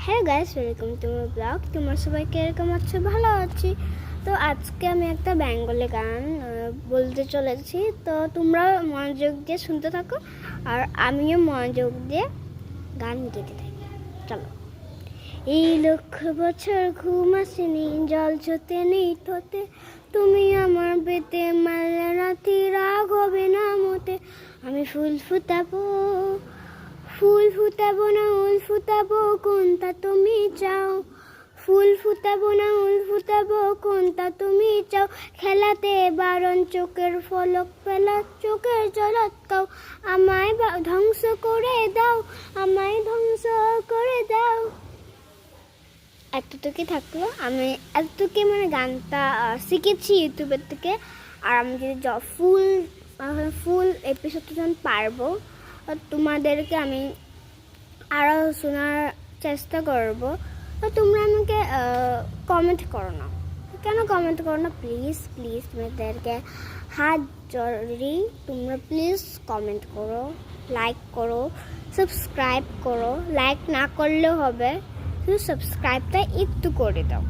Hello guys, welcome to my blog. তোমার সবাইকে এরকম আছে? ভালো আছি। তো আজকে আমি একটা বেঙ্গলি গান বলতে চলেছি, তো তোমরা মনোযোগ দিয়ে শুনতে থাকো আর আমিও মনোযোগ দিয়ে গান গেতে থাকি। চলো। এই লক্ষ বছর ঘুম আসেনি, জল ছুতে নেই থতে, তুমি আমার পেতে মালে রাতি, রাগ হবে না মতে। আমি ফুল ফুটাবো না উল ফুটাবো, কোনটা তুমি চাও? ফুল ফুটাবো না উল ফুটাবো, কোনটা তুমি চাও? খেলাতে বারণ, চোখের ফলক ফেলা, চোখের জলৎকাও। আমায় ধ্বংস করে দাও, আমায় ধ্বংস করে দাও। এতটুকুই থাকলো। আমি এতটুকুই গানটা শিখেছি ইউটিউবের থেকে। আর আমি যদি ফুল এপিসোডটা যখন পারবো, তোমাদেরকে আমি আরও শোনার চেষ্টা করব। তো তোমরা আমাকে কমেন্ট করো না, কেন কমেন্ট করো না? প্লিজ তোমাদেরকে হাত জোড়ি, তোমরা প্লিজ কমেন্ট করো, লাইক করো, সাবস্ক্রাইব করো। লাইক না করলেও হবে, শুধু সাবস্ক্রাইবটা একটু করে দাও।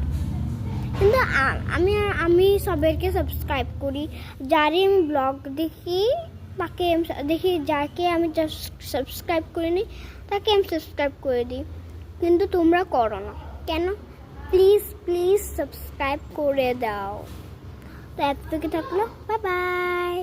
কিন্তু আমি সবাইকে সাবস্ক্রাইব করি, যারই আমি ব্লগ দেখি তাকে দেখি, যাকে আমি সাবস্ক্রাইব করিনি তাকে আমি সাবস্ক্রাইব করে দিই। কিন্তু তোমরা করো না কেন? প্লিজ সাবস্ক্রাইব করে দাও। তো এতটুকু থাকলো। Bye bye.